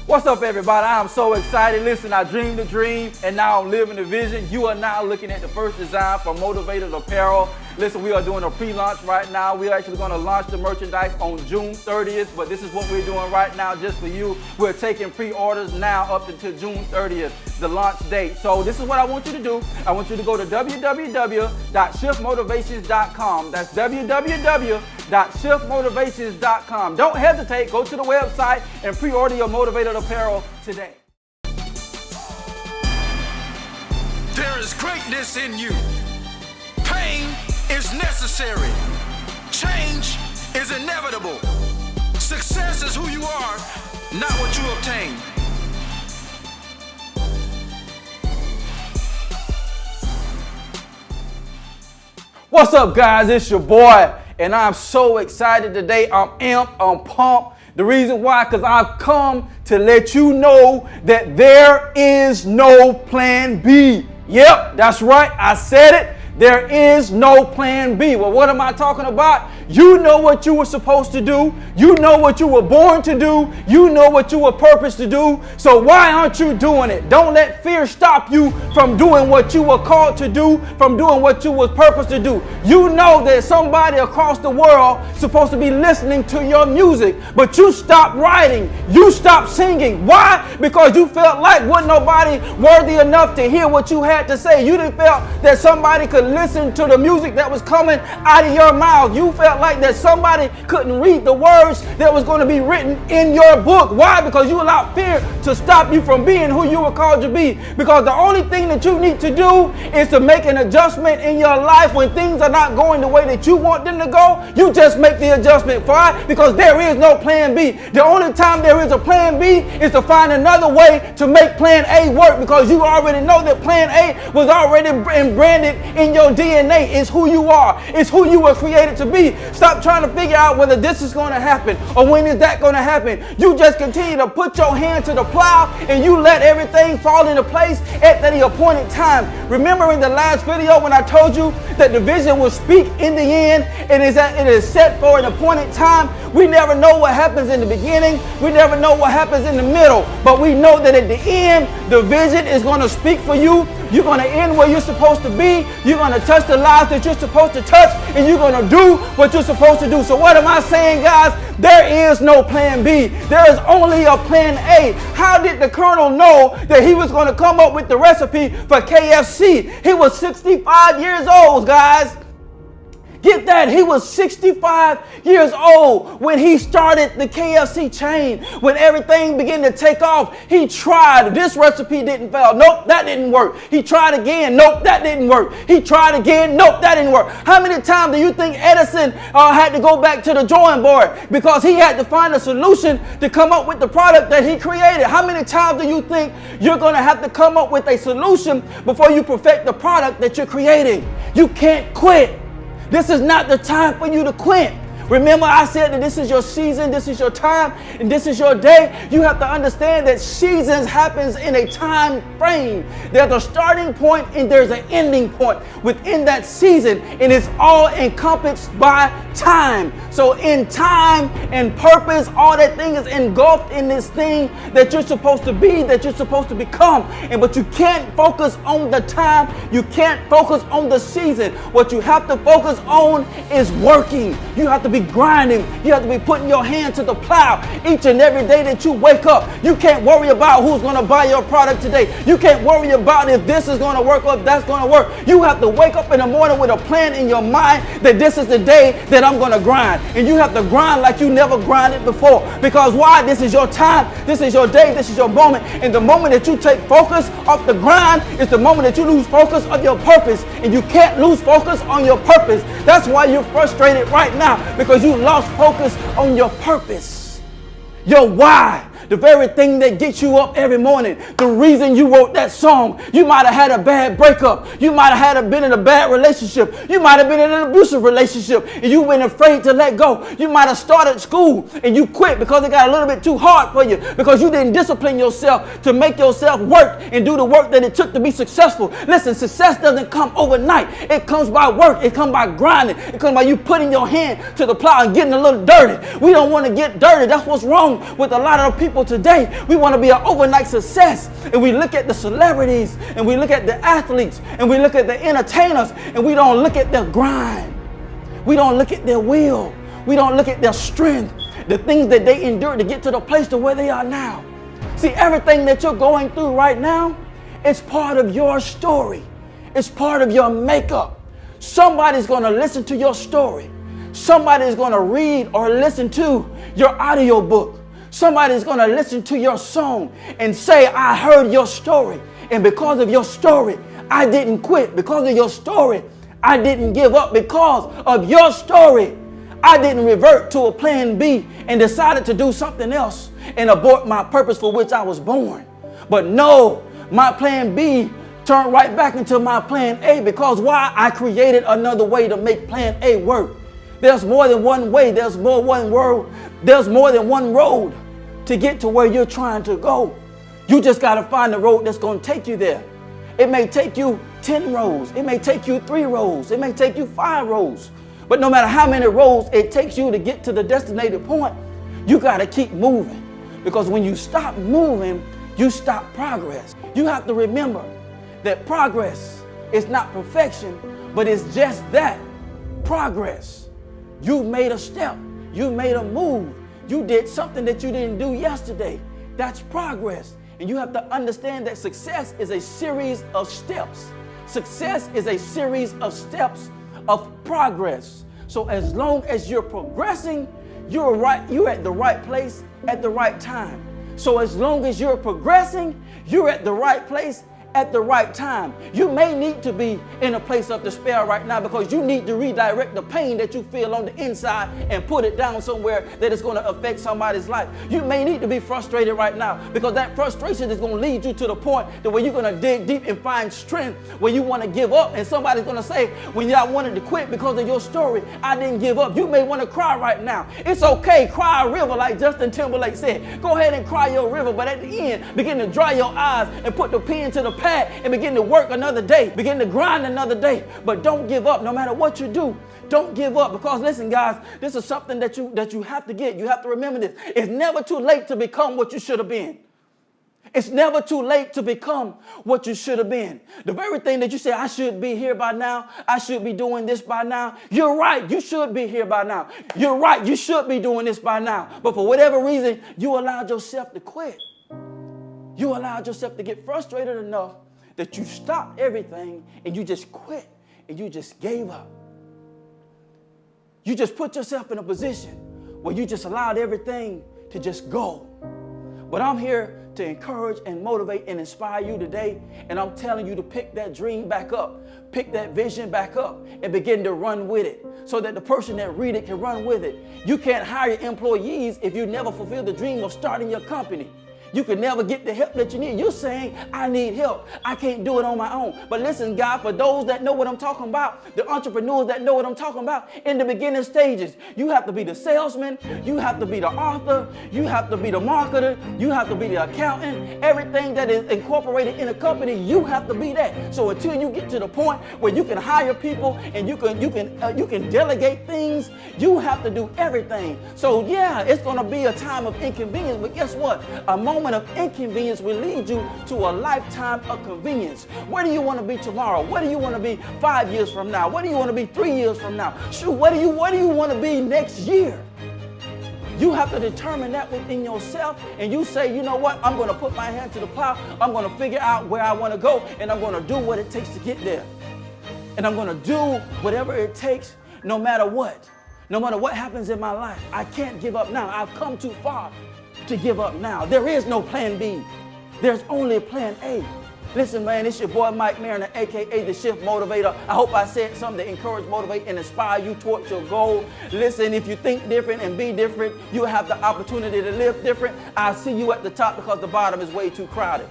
What's up, everybody? I'm so excited. Listen, I dreamed the dream and now I'm living the vision. You are now looking at the first design for Motivator apparel. Listen, we are doing a pre-launch right now. We're actually going to launch the merchandise on June 30th, but this is what we're doing right now just for you. We're taking pre-orders now up until June 30th, the launch date. So this is what I want you to do. I want you to go to www.shiftmotivations.com. That's www.shiftmotivations.com. Don't hesitate. Go to the website and pre-order your Motivator apparel today. There is greatness in you. Pain is necessary. Change is inevitable. Success is who you are, not what you obtain. What's up, guys? It's your boy, and I'm so excited today. I'm amped, I'm pumped. The reason why, because I've come to let you know that there is no plan B. Yep, that's right. I said it. There is no plan B. Well, what am I talking about? You know what you were supposed to do. You know what you were born to do. You know what you were purposed to do. So why aren't you doing it? Don't let fear stop you from doing what you were called to do, from doing what you were purposed to do. You know that somebody across the world is supposed to be listening to your music, but you stopped writing. You stopped singing. Why? Because you felt like wasn't nobody worthy enough to hear what you had to say. You didn't feel that somebody could listen to the music that was coming out of your mouth. You felt like that somebody couldn't read the words that was going to be written in your book. Why? Because you allowed fear to stop you from being who you were called to be. Because the only thing that you need to do is to make an adjustment in your life when things are not going the way that you want them to go. You just make the adjustment. Why? Because there is no plan B. The only time there is a plan B is to find another way to make plan A work, because you already know that plan A was already branded in your DNA. It's who you are. It's who you were created to be. Stop trying to figure out whether this is going to happen or when is that going to happen. You just continue to put your hand to the plow and you let everything fall into place at the appointed time. Remember in the last video when I told you that the vision will speak in the end and it is set for an appointed time? We never know what happens in the beginning. We never know what happens in the middle. But we know that at the end, the vision is going to speak for you. You're going to end where you're supposed to be. You're going to touch the lives that you're supposed to touch, and you're going to do what you're supposed to do. So what am I saying, guys? There is no plan B. There is only a plan A. How did the Colonel know that he was going to come up with the recipe for KFC? He was 65 years old, guys. Get that? He was 65 years old when he started the KFC chain. When everything began to take off, he tried. This recipe didn't fail. Nope, that didn't work. He tried again. Nope, that didn't work. He tried again. Nope, that didn't work. How many times do you think Edison had to go back to the drawing board because he had to find a solution to come up with the product that he created? How many times do you think you're going to have to come up with a solution before you perfect the product that you're creating? You can't quit. This is not the time for you to quit. Remember, I said that this is your season, this is your time, and this is your day. You have to understand that seasons happens in a time frame. There's a starting point and there's an ending point within that season, and it's all encompassed by time. So in time and purpose, all that thing is engulfed in this thing that you're supposed to be, that you're supposed to become. But you can't focus on the time. You can't focus on the season. What you have to focus on is working. You have to be grinding. You have to be putting your hand to the plow each and every day that you wake up. You can't worry about who's going to buy your product today. You can't worry about if this is going to work or if that's going to work. You have to wake up in the morning with a plan in your mind that this is the day that I'm going to grind. And you have to grind like you never grinded before. Because why? This is your time. This is your day. This is your moment. And the moment that you take focus off the grind is the moment that you lose focus of your purpose. And you can't lose focus on your purpose. That's why you're frustrated right now, because you lost focus on your purpose, your why. the very thing that gets you up every morning, the reason you wrote that song. You might have had a bad breakup. You might have been in a bad relationship. You might have been in an abusive relationship and you've been afraid to let go. You might have started school and you quit because it got a little bit too hard for you, because you didn't discipline yourself to make yourself work and do the work that it took to be successful. Listen, success doesn't come overnight. It comes by work. It comes by grinding. It comes by you putting your hand to the plow and getting a little dirty. We don't want to get dirty. That's what's wrong with a lot of people people today, we want to be an overnight success. And we look at the celebrities, and we look at the athletes, and we look at the entertainers, and we don't look at their grind. We don't look at their will. We don't look at their strength, the things that they endured to get to the place to where they are now. See, everything that you're going through right now, it's part of your story. It's part of your makeup. Somebody's going to listen to your story. Somebody's going to read or listen to your audio book. Somebody's going to listen to your song and say, I heard your story. And because of your story, I didn't quit. Because of your story, I didn't give up. Because of your story, I didn't revert to a plan B and decided to do something else and abort my purpose for which I was born. But no, my plan B turned right back into my plan A, because why? I created another way to make plan A work. There's more than one way. There's more than one road to get to where you're trying to go. You just got to find the road that's going to take you there. It may take you 10 rows. It may take you 3 rows. It may take you 5 rows. But no matter how many rows it takes you to get to the designated point, you got to keep moving. Because when you stop moving, you stop progress. You have to remember that progress is not perfection, but it's just that, progress. You've made a step. You made a move. You did something that you didn't do yesterday. That's progress. And you have to understand that success is a series of steps. Success is a series of steps of progress. So as long as you're progressing, you're at the right place at the right time. So as long as you're progressing, you're at the right place at the right time. You may need to be in a place of despair right now because you need to redirect the pain that you feel on the inside and put it down somewhere that is going to affect somebody's life. You may need to be frustrated right now because that frustration is going to lead you to the point that where you're going to dig deep and find strength where you want to give up, and somebody's going to say, when y'all wanted to quit because of your story, I didn't give up. You may want to cry right now. It's okay. Cry a river, like Justin Timberlake said. Go ahead and cry your river, but at the end, begin to dry your eyes and put the pen to the pad and begin to work another day, begin to grind another day. But don't give up. No matter what you do, don't give up, because listen, guys, this is something that you have to get. You have to remember this. It's never too late to become what you should have been. It's never too late to become what you should have been. The very thing that you say, I should be here by now, I should be doing this by now. You're right, you should be here by now. You're right, you should be doing this by now. But for whatever reason, you allowed yourself to quit. You allowed yourself to get frustrated enough that you stopped everything and you just quit and you just gave up. You just put yourself in a position where you just allowed everything to just go. But I'm here to encourage and motivate and inspire you today, and I'm telling you to pick that dream back up, pick that vision back up, and begin to run with it so that the person that read it can run with it. You can't hire employees if you never fulfill the dream of starting your company. You can never get the help that you need. You're saying, I need help. I can't do it on my own. But listen, God, for those that know what I'm talking about, the entrepreneurs that know what I'm talking about, in the beginning stages, you have to be the salesman, you have to be the author, you have to be the marketer, you have to be the accountant. Everything that is incorporated in a company, you have to be that. So until you get to the point where you can hire people and you can delegate things, you have to do everything. So yeah, it's going to be a time of inconvenience, but guess what? A moment of inconvenience will lead you to a lifetime of convenience. Where do you want to be tomorrow? Where do you want to be 5 years from now? Where do you want to be 3 years from now? Shoot, where do you want to be next year? You have to determine that within yourself, and you say, you know what? I'm going to put my hand to the plow. I'm going to figure out where I want to go, and I'm going to do what it takes to get there. And I'm going to do whatever it takes, no matter what. No matter what happens in my life, I can't give up now. I've come too far to give up now. There is no plan B. There's only a plan A. Listen, man, it's your boy Mike Mariner, aka the Shift Motivator. I hope I said something to encourage, motivate, and inspire you towards your goal. Listen, if you think different and be different, you'll have the opportunity to live different. I'll see you at the top because the bottom is way too crowded.